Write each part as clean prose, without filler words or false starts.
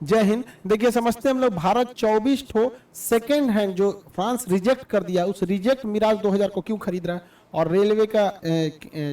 जय हिंद। देखिए समझते हैं हम लोग, भारत 24 ठो सेकेंड हैंड जो फ्रांस रिजेक्ट कर दिया, उस रिजेक्ट मिराज 2000 को क्यों खरीद रहा है, और रेलवे का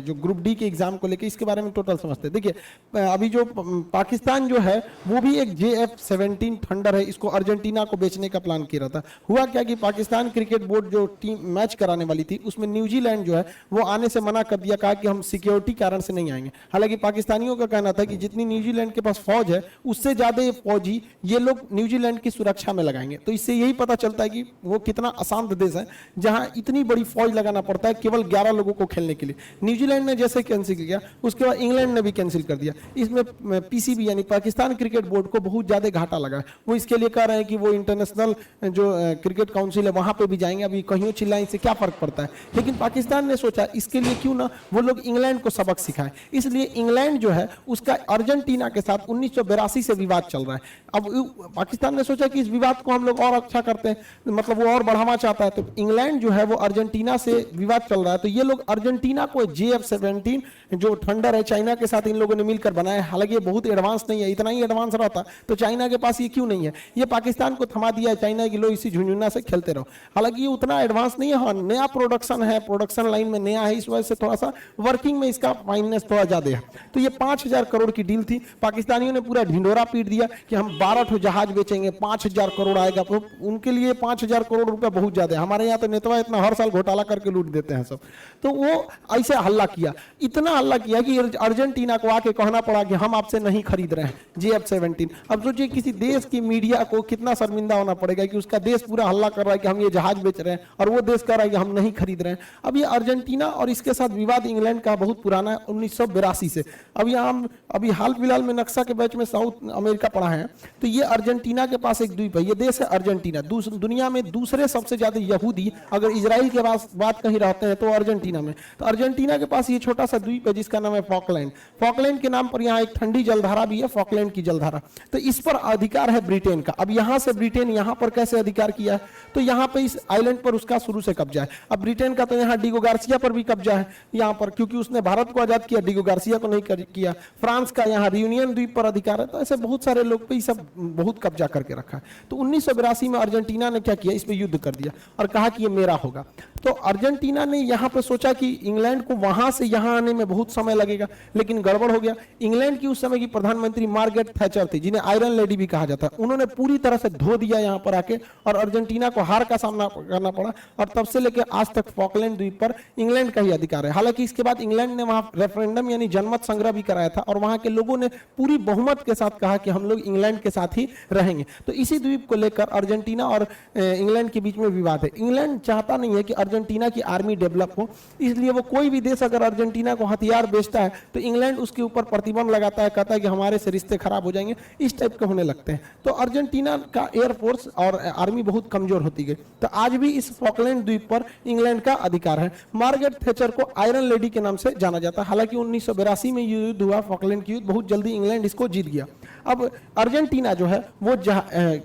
जो ग्रुप डी के एग्जाम को लेकर इसके बारे में टोटल समझते हैं। देखिए अभी जो पाकिस्तान जो है वो भी एक JF-17 थंडर है, इसको अर्जेंटीना को बेचने का प्लान किया था। हुआ क्या कि पाकिस्तान क्रिकेट बोर्ड जो टीम मैच कराने वाली थी उसमें न्यूजीलैंड जो है वो आने से मना कर दिया, कहा कि हम सिक्योरिटी कारण से नहीं आएंगे। हालांकि पाकिस्तानियों का कहना था कि जितनी न्यूजीलैंड के पास फौज है उससे ज्यादा ये फौजी ये लोग न्यूजीलैंड की सुरक्षा में लगाएंगे। तो इससे यही पता चलता है कि वो कितना अशांत देश है जहां इतनी बड़ी फौज लगाना पड़ता है केवल 11 लोगों को खेलने के लिए। न्यूजीलैंड ने जैसे कैंसिल किया, उसके बाद इंग्लैंड ने भी कैंसिल कर दिया। इसमें PCB यानी पाकिस्तान क्रिकेट बोर्ड को बहुत ज्यादा घाटा लगा। वो इसके लिए कह रहे हैं कि वो इंटरनेशनल जो क्रिकेट काउंसिल है वहां पे भी जाएंगे। अभी कहीं चिल्लाएं से क्या फर्क पड़ता है, लेकिन पाकिस्तान ने सोचा इसके लिए क्यों ना वो लोग इंग्लैंड को सबक सिखाए। इसलिए इंग्लैंड जो है उसका अर्जेंटीना के साथ 1982 से विवाद चल रहा है। अब पाकिस्तान ने सोचा कि इस विवाद को हम लोग और अच्छा करते हैं, मतलब वो और बढ़ावा चाहता है। तो इंग्लैंड जो है वो अर्जेंटीना से विवाद चल रहा है, तो ये लोग अर्जेंटीना को JF-17 जो थंडर है चाइना के साथ इन लोगों ने मिलकर बनाया। हालांकि ये बहुत एडवांस नहीं है, इतना ही एडवांस रहता तो चाइना के पास ये क्यों नहीं है। ये पाकिस्तान को थमा दिया है चाइना की, लो इसी झुंझुना से खेलते रहो। हालांकि ये उतना एडवांस नहीं है, हाँ नया प्रोडक्शन है, प्रोडक्शन लाइन में नया है, इस वजह से थोड़ा सा वर्किंग में इसका फाइननेस थोड़ा ज्यादा है। तो ये 5000 करोड़ की डील थी। पाकिस्तानियों ने पूरा ढिंडोरा पीट दिया कि हम 12 ठो जहाज बेचेंगे, 5000 करोड़ आएगा। तो उनके लिए 5000 करोड़ रुपया बहुत ज्यादा है। हमारे यहाँ तो नेतवा इतना हर साल घोटाला करके लूट देते हैं सब। तो वो ऐसे हल्ला किया, इतना हल्ला किया कि अर्जेंटीना को आके कहना पड़ा कि हम आपसे नहीं खरीद रहे हैं JF-17। अब सोचिए किसी देश की मीडिया को कितना शर्मिंदा होना पड़ेगा कि उसका देश पूरा हल्ला कर रहा है कि हम ये जहाज बेच रहे हैं और वो देश कह रहा है कि हम नहीं खरीद रहे हैं। अब ये अर्जेंटीना और इसके साथ विवाद इंग्लैंड का बहुत पुराना है, 1982 से। अब यहाँ अभी हाल फिलहाल में नक्शा के बैच में साउथ अमेरिका पढ़ा है, तो ये अर्जेंटीना के पास एक द्वीप है, ये देश है अर्जेंटीना। दुनिया में दूसरे सबसे ज्यादा यहूदी अगर इजराइल के पास बात कहीं रहते हैं तो अर्जेंटीना में। तो अर्जेंटीना के पास ये छोटा सा द्वीप है जिसका नाम है फॉकलैंड। फॉकलैंड के नाम पर यहाँ एक ठंडी जलधारा भी है, फॉकलैंड की जलधारा। तो इस पर अधिकार है ब्रिटेन का। अब यहाँ से ब्रिटेन यहाँ पर कैसे अधिकार किया है, तो यहाँ पे इस आइलैंड पर उसका शुरू से कब्जा है। अब ब्रिटेन का तो यहाँ डिगो गार्सिया पर भी कब्जा है यहाँ पर, क्योंकि उसने भारत को आजाद किया, डिगो गार्सिया को नहीं किया। फ्रांस का यहाँ रियूनियन द्वीप पर अधिकार है। तो ऐसे बहुत सारे लोग पे सब बहुत कब्जा करके रखा है। तो 1982 में अर्जेंटीना ने क्या किया, इस पर युद्ध कर दिया और कहा कि ये मेरा होगा। तो अर्जेंटीना ने यहाँ पे सोचा कि इंग्लैंड को वहां से यहाँ आने में बहुत समय लगेगा, लेकिन गड़बड़ हो गया। इंग्लैंड की उस समय की प्रधानमंत्री मार्गरेट थैचर थी, जिन्हें आयरन लेडी भी कहा जाता है। उन्होंने पूरी तरह से धो दिया यहाँ पर आके और अर्जेंटीना को हार का सामना करना पड़ा। और तब से लेकर आज तक फॉकलैंड द्वीप पर इंग्लैंड का ही अधिकार है। हालांकि इसके बाद इंग्लैंड ने वहां रेफरेंडम यानी जनमत संग्रह भी कराया था और वहां के लोगों ने पूरी बहुमत के साथ कहा कि हम लोग इंग्लैंड के साथ ही रहेंगे। तो इसी द्वीप को लेकर अर्जेंटीना और इंग्लैंड के बीच में विवाद है। इंग्लैंड चाहता नहीं है कि अर्जेंटीना की आर्मी डेवलप हो, इसलिए वो कोई भी देश अगर अर्जेंटीना को हथियार बेचता है तो इंग्लैंड उसके ऊपर प्रतिबंध लगाता है, कहता है कि हमारे से रिश्ते खराब हो जाएंगे, इस टाइप के होने लगते हैं। तो अर्जेंटीना का एयरफोर्स और आर्मी बहुत कमजोर होती गई। तो आज भी इस फॉकलैंड द्वीप पर इंग्लैंड का अधिकार है। मार्गरेट थैचर को आयरन लेडी के नाम से जाना जाता है। हालांकि 1982 में युद्ध हुआ, फॉकलैंड की युद्ध, बहुत जल्दी इंग्लैंड इसको जीत गया। अब अर्जेंटीना जो है वो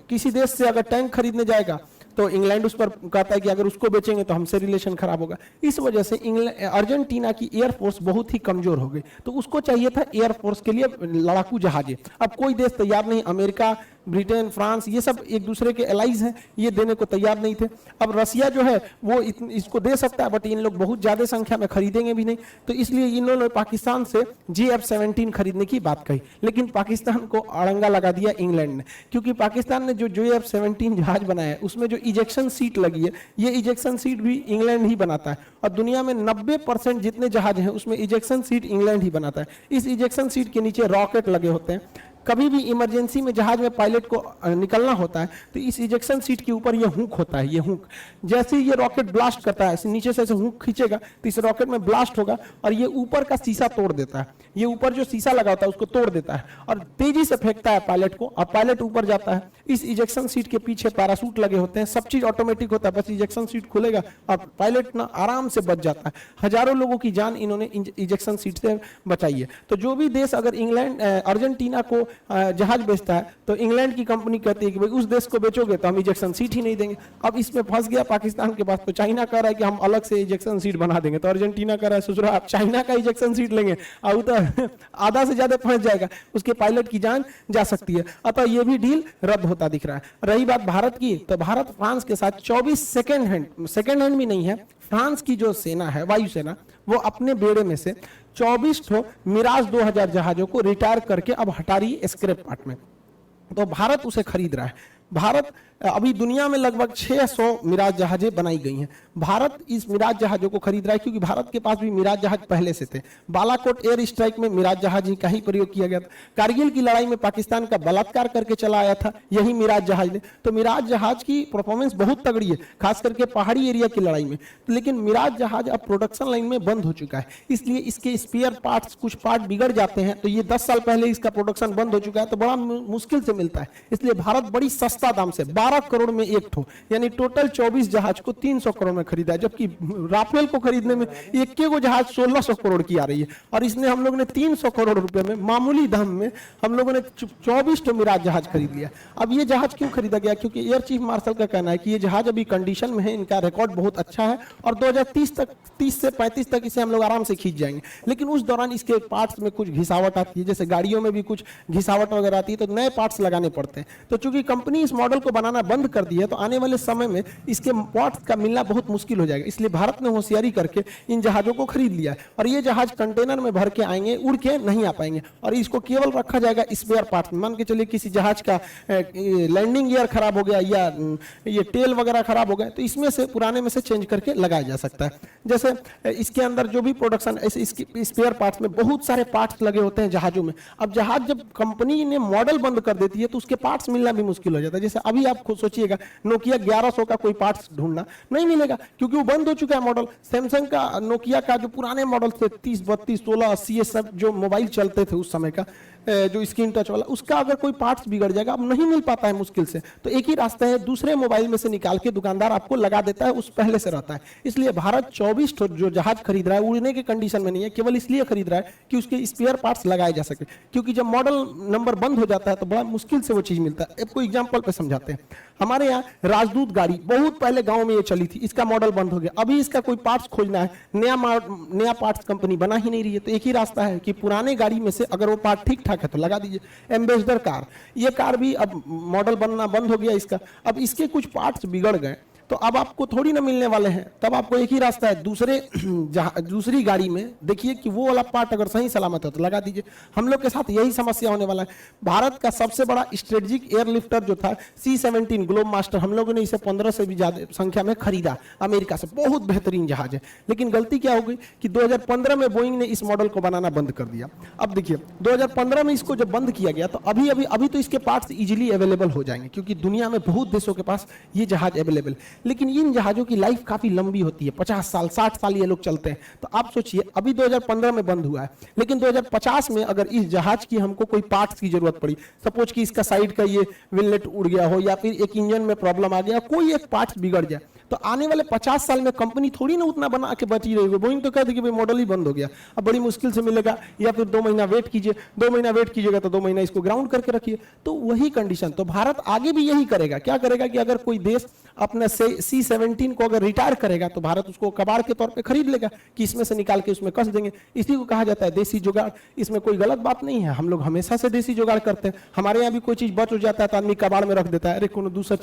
किसी देश से अगर टैंक खरीदने जाएगा तो इंग्लैंड उस पर कहता है कि अगर उसको बेचेंगे तो हमसे रिलेशन खराब होगा। इस वजह से अर्जेंटीना की एयरफोर्स बहुत ही कमजोर हो गई। तो उसको चाहिए था एयरफोर्स के लिए लड़ाकू जहाजें। अब कोई देश तैयार नहीं, अमेरिका, ब्रिटेन, फ्रांस, ये सब एक दूसरे के एलाइज हैं, ये देने को तैयार नहीं थे। अब रसिया जो है वो इसको दे सकता है, बट इन लोग बहुत ज्यादा संख्या में खरीदेंगे भी नहीं। तो इसलिए इन्होंने पाकिस्तान से JF-17 खरीदने की बात कही, लेकिन पाकिस्तान को अड़ंगा लगा दिया इंग्लैंड ने। क्योंकि पाकिस्तान ने जो JF-17 जहाज बनाया है उसमें जो इजेक्शन सीट लगी है, ये इजेक्शन सीट भी इंग्लैंड ही बनाता है। और दुनिया में 90% जितने जहाज हैं उसमें इजेक्शन सीट इंग्लैंड ही बनाता है। इस इजेक्शन सीट के नीचे रॉकेट लगे होते हैं। कभी भी इमरजेंसी में जहाज में पायलट को निकलना होता है तो इस इजेक्शन सीट के ऊपर ये हुक होता है। ये हुक जैसे ही ये रॉकेट ब्लास्ट करता है, नीचे से ऐसे हुक खींचेगा तो इस रॉकेट में ब्लास्ट होगा और ये ऊपर का शीशा तोड़ देता है। ये ऊपर जो शीशा लगा होता है उसको तोड़ देता है और तेजी से फेंकता है पायलट को, और पायलट ऊपर जाता है। इस इजेक्शन सीट के पीछे पैराशूट लगे होते हैं, सब चीज ऑटोमेटिक होता है, बस इजेक्शन सीट खुलेगा और पायलट ना आराम से बच जाता है। हजारों लोगों की जान इन्होंने इजेक्शन सीट से बचाई है। तो जो भी देश अगर इंग्लैंड अर्जेंटीना को जहाज बेचता है तो इंग्लैंड की कंपनी कहती है कि भाई उस देश को बेचोगे तो हम इजेक्शन सीट ही नहीं देंगे। अब इसमें फंस गया पाकिस्तान के पास, तो चाइना कह रहा है कि हम अलग से इजेक्शन सीट बना देंगे, तो अर्जेंटीना कह रहा है सोच आप चाइना का इजेक्शन सीट लेंगे और तो आधा से ज्यादा फंस जाएगा, उसके पायलट की जान जा सकती है। अतः यह भी डील रद्द होता दिख रहा है। रही बात भारत की, तो भारत फ्रांस के साथ 24 सेकेंड हैंड भी नहीं है, फ्रांस की जो सेना है वायुसेना, वो अपने बेड़े में से 24 मिराज 2000 जहाजों को रिटायर करके अब हटा रही है स्क्रैप पार्ट में। तो भारत उसे खरीद रहा है। भारत अभी दुनिया में लगभग 600 मिराज जहाजें बनाई गई हैं। भारत इस मिराज जहाजों को खरीद रहा है क्योंकि भारत के पास भी मिराज जहाज पहले से थे। बालाकोट एयर स्ट्राइक में मिराज जहाज का ही प्रयोग किया गया था। कारगिल की लड़ाई में पाकिस्तान का बलात्कार करके चला आया था यही मिराज जहाज ने। तो मिराज जहाज की परफॉर्मेंस बहुत तगड़ी है, खास करके पहाड़ी एरिया की लड़ाई में। लेकिन मिराज जहाज अब प्रोडक्शन लाइन में बंद हो चुका है, इसलिए इसके स्पेयर पार्ट्स, कुछ पार्ट बिगड़ जाते हैं। तो ये 10 साल पहले इसका प्रोडक्शन बंद हो चुका है, तो बड़ा मुश्किल से मिलता है। इसलिए भारत बड़ी सस्ता दाम से 12 करोड़ में एक ठो, यानी टोटल 24 जहाज को 300 करोड़ में खरीदा है। जबकि राफेल को खरीदने में एक को जहाज 1600 करोड़ की आ रही है, और इसने हम लोग ने 300 करोड़ रुपए में मामूली दाम में हम लोगों ने 24 ठो मिराज जहाज खरीद लिया। अब ये जहाज क्यों खरीदा गया? क्योंकि एयर चीफ मार्शल का कहना है कि ये जहाज अभी कंडीशन में है, इनका रिकॉर्ड बहुत अच्छा है और 2030 तक, 30 से 35 तक इसे हम लोग आराम से खींच जाएंगे। लेकिन उस दौरान इसके पार्ट्स में कुछ घिसावट आती है, जैसे गाड़ियों में भी कुछ घिसावट वगैरह आती है, तो नए पार्ट्स लगाने पड़ते हैं। तो चूंकि कंपनी इस मॉडल को बनाना बंद कर दी है, तो आने वाले समय में इसके पार्ट्स का मिलना बहुत मुश्किल हो जाएगा। इसलिए भारत ने होशियारी करके इन जहाजों को खरीद लिया है, और ये जहाज कंटेनर में भर के आएंगे, उड़ के नहीं आ पाएंगे, और इसको केवल रखा जाएगा स्पेयर पार्ट्स में। मान के चलिए किसी जहाज का लैंडिंग गियर खराब हो गया या ये टेल वगैरह खराब हो गया, तो इसमें से पुराने में से चेंज करके लगाया जा सकता है। जैसे इसके अंदर जो भी प्रोडक्शन, ऐसे इसके स्पेयर पार्ट्स में बहुत सारे पार्ट्स लगे होते हैं जहाजों में। अब जहाज जब कंपनी ने मॉडल बंद कर देती है, तो उसके पार्ट्स मिलना भी मुश्किल हो जाता है। जैसे अभी आप खुद सोचिएगा, नोकिया 1100 का कोई पार्ट्स ढूंढना नहीं मिलेगा, क्योंकि वो बंद हो चुका है मॉडल। सैमसंग का, नोकिया का जो पुराने मॉडल थे 30, 32, 16, 80, ये सब जो मोबाइल चलते थे उस समय का, जो स्क्रीन टच वाला, उसका अगर कोई पार्ट्स बिगड़ जाएगा, अब नहीं मिल पाता है मुश्किल से, तो एक ही रास्ता है, दूसरे मोबाइल में से निकाल के दुकानदार आपको लगा देता है, उस पहले से रहता है। इसलिए भारत 24 जो जहाज खरीद रहा है उड़ने के कंडीशन में नहीं है, केवल इसलिए खरीद रहा है कि उसके स्पेयर पार्ट्स लगाए जा सके, क्योंकि जब मॉडल नंबर बंद हो जाता है तो बड़ा मुश्किल से वो चीज मिलता है। आपको एग्जाम्पल पे समझाते हैं। हमारे यहाँ राजदूत गाड़ी बहुत पहले गांव में ये चली थी, इसका मॉडल बंद हो गया, अभी इसका कोई पार्ट्स खोजना है, नया पार्ट्स कंपनी बना ही नहीं रही है। तो एक ही रास्ता है कि पुराने गाड़ी में से अगर वो पार्ट ठीक ठाक है तो लगा दीजिए। एम्बेसडर कार, ये कार भी अब मॉडल बनना बंद हो गया इसका, अब इसके कुछ पार्ट्स बिगड़ गए, तो अब आपको थोड़ी ना मिलने वाले हैं। तब आपको एक ही रास्ता है, दूसरी गाड़ी में देखिए कि वो वाला पार्ट अगर सही सलामत है तो लगा दीजिए। हम लोग के साथ यही समस्या होने वाला है। भारत का सबसे बड़ा स्ट्रेटेजिक एयरलिफ्टर जो था C-17 ग्लोब मास्टर, हम लोगों ने इसे 15 से भी ज्यादा संख्या में खरीदा अमेरिका से। बहुत बेहतरीन जहाज है, लेकिन गलती क्या हो गई कि 2015 में बोइंग ने इस मॉडल को बनाना बंद कर दिया। अब देखिए 2015 में इसको जब बंद किया गया, तो अभी तो इसके पार्ट्स इजीली अवेलेबल हो जाएंगे, क्योंकि दुनिया में बहुत देशों के पास ये जहाज अवेलेबल। लेकिन इन जहाजों की लाइफ काफी लंबी होती है, 50 साल 60 साल ये लोग चलते हैं। तो आप सोचिए, अभी 2015 में बंद हुआ है, लेकिन 2050 में अगर इस जहाज की हमको कोई पार्ट्स की जरूरत पड़ी, सपोज कि इसका साइड का ये विलनेट उड़ गया हो, या फिर एक इंजन में प्रॉब्लम आ गया, कोई एक पार्ट्स बिगड़ जाए, तो आने वाले 50 साल में कंपनी थोड़ी ना उतना बना के बची रहेगी। बोइंग तो कहती कि भाई मॉडल ही बंद हो गया, अब बड़ी मुश्किल से मिलेगा, या फिर 2 महीना वेट कीजिए। 2 महीना वेट कीजिएगा तो 2 महीना इसको ग्राउंड करके रखिए। तो वही कंडीशन, तो भारत आगे भी यही करेगा। क्या करेगा कि अगर कोई देश अपने C-17 को अगर रिटायर करेगा, तो भारत उसको कबाड़ के तौर पे खरीद लेगा कि इसमें से निकाल के उसमें कस देंगे। इसी को कहा जाता है देसी जुगाड़। इसमें कोई गलत बात नहीं है, हम लोग हमेशा से देसी जुगाड़ करते हैं। हमारे यहाँ भी कोई चीज बच हो जाता है तो आदमी कबाड़ में रख देता है, अरे कोनो दूसरा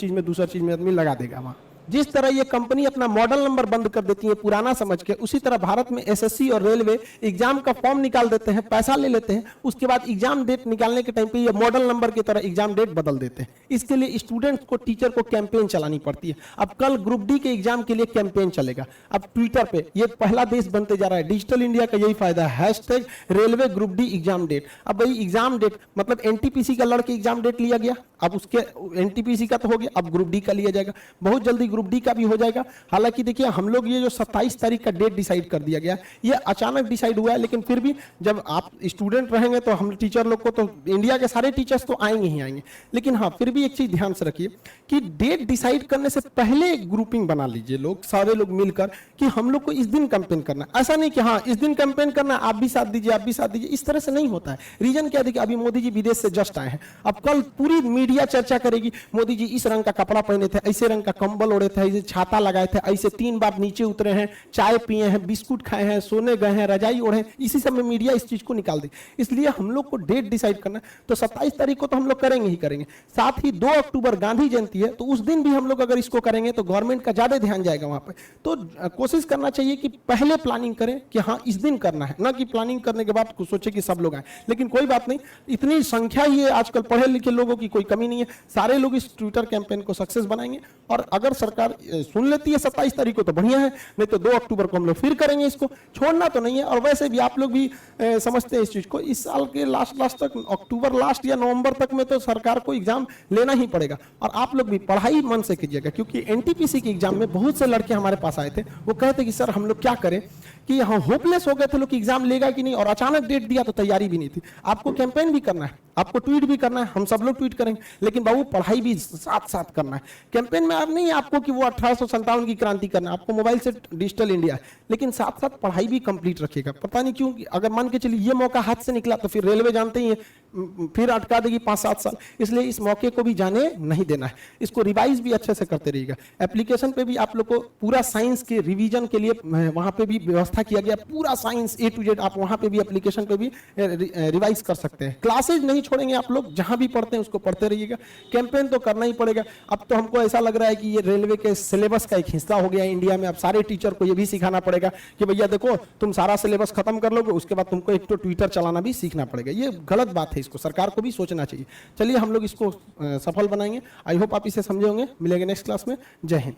चीज में आदमी लगा देगा वहां। जिस तरह ये कंपनी अपना मॉडल नंबर बंद कर देती है पुराना समझ के, उसी तरह भारत में एसएससी और रेलवे एग्जाम का फॉर्म निकाल देते हैं, पैसा ले लेते हैं, उसके बाद एग्जाम डेट निकालने के टाइम पे ये मॉडल नंबर की तरह एग्जाम डेट बदल देते हैं। इसके लिए स्टूडेंट्स को, टीचर को कैंपेन चलानी पड़ती है। अब कल ग्रुप डी के एग्जाम के लिए कैंपेन चलेगा। अब ट्विटर पे ये पहला देश बनते जा रहा है, डिजिटल इंडिया का यही फायदा है, hashtag railway group D exam date. अब भाई एग्जाम डेट मतलब एनटीपीसी का लड़के एग्जाम डेट लिया गया, अब उसके एनटीपीसी का तो हो गया, अब ग्रुप डी का लिया जाएगा। बहुत जल्दी ग्रुप डी का भी हो जाएगा। हालांकि देखिए हम लोग ये जो 27 तारीख का डेट डिसाइड कर दिया गया, ये अचानक डिसाइड हुआ है, लेकिन फिर भी जब आप स्टूडेंट रहेंगे तो हम टीचर लोग को तो इंडिया के सारे टीचर्स तो आएंगे ही आएंगे, लेकिन हाँ फिर भी एक चीज ध्यान से रखिए कि डेट डिसाइड करने से पहले ग्रुपिंग बना लीजिए लोग, सारे लोग मिलकर कि हम लोग को इस दिन कैंपेन करना है। ऐसा नहीं कि हाँ इस दिन कैंपेन करना, आप भी साथ दीजिए, आप भी साथ दीजिए, इस तरह से नहीं होता है। रीजन क्या देखिए, अभी मोदी जी विदेश से जस्ट आए हैं, अब कल पूरी मीडिया चर्चा करेगी मोदी जी इस रंग का कपड़ा पहने थे, ऐसे रंग का कंबल ओढ़े थे, ऐसे छाता लगाए थे, ऐसे 3 बार नीचे उतरे हैं, चाय पिए हैं, बिस्कुट खाए हैं, सोने गए हैं, रजाई ओढ़े, इसी सब में मीडिया इस चीज को निकाल दे। इसलिए हम लोग को डेट डिसाइड करना है, तो 27 तारीख को तो हम लोग करेंगे ही करेंगे। साथ ही 2 अक्टूबर गांधी जयंती है, तो उस दिन भी हम लोग अगर इसको करेंगे तो गवर्नमेंट का ज्यादा ध्यान जाएगा वहां पे। तो कोशिश करना चाहिए कि पहले प्लानिंग करें कि हाँ इस दिन करना है, ना कि प्लानिंग करने के बाद सोचे कि सब लोग आए। लेकिन कोई बात नहीं, इतनी संख्या ही है, आजकल पढ़े लिखे लोगों की कोई कमी नहीं है, सारे लोग इस ट्विटर कैंपेन को सक्सेस बनाएंगे। और अगर सरकार सुन लेती है 27 तारीख को तो बढ़िया है, नहीं तो 2 अक्टूबर को हम लोग फिर करेंगे, इसको छोड़ना तो नहीं है। और वैसे भी आप लोग भी समझते हैं इस चीज को, इस साल के लास्ट तक, अक्टूबर लास्ट या नवंबर तक में तो सरकार को एग्जाम लेना ही पड़ेगा। और आप लोग भी पढ़ाई मन से कीजिएगा, क्योंकि एनटीपीसी के एग्जाम में बहुत से लड़के हमारे पास आए थे, वो कहते कि सर हम लोग क्या करें कि यहाँ होपलेस हो गए थे लोग कि एग्जाम लेगा कि नहीं, और अचानक डेट दिया तो तैयारी भी नहीं थी। आपको कैंपेन भी करना है, आपको ट्वीट भी करना है, हम सब लोग ट्वीट करेंगे, लेकिन बाबू पढ़ाई भी साथ साथ करना है। कैंपेन में आप नहीं आपको कि वो 1857 की क्रांति करना है, आपको मोबाइल से डिजिटल इंडिया है, लेकिन साथ साथ पढ़ाई भी कंप्लीट रखिएगा। पता नहीं क्यों, अगर मान के चलिए ये मौका हाथ से निकला तो फिर रेलवे जानते ही है फिर अटका देगी 5-7 साल, इसलिए इस मौके को भी जाने नहीं देना है। इसको रिवाइज भी अच्छे से करते रहिएगा। एप्लीकेशन पे भी आप लोग को पूरा साइंस के रिवीजन के लिए वहां पे भी व्यवस्था किया गया, पूरा साइंस A to Z आप वहां पे भी एप्लीकेशन पे भी रिवाइज कर सकते हैं। क्लासेज नहीं छोड़ेंगे आप लोग, जहां भी पढ़ते हैं उसको पढ़ते रहिएगा। कैंपेन तो करना ही पड़ेगा। अब तो हमको ऐसा लग रहा है कि ये रेलवे के सिलेबस का एक हिस्सा हो गया है इंडिया में। अब सारे टीचर को ये भी सिखाना पड़ेगा कि भैया देखो तुम सारा सिलेबस खत्म कर लोगे, उसके बाद तुमको एक तो ट्विटर चलाना भी सीखना पड़ेगा। ये गलत बात है, इसको सरकार को भी सोचना चाहिए। चलिए हम लोग इसको सफल बनाएंगे। आई होप आप इसे समझे होंगे। मिलेंगे नेक्स्ट क्लास में। जय हिंद।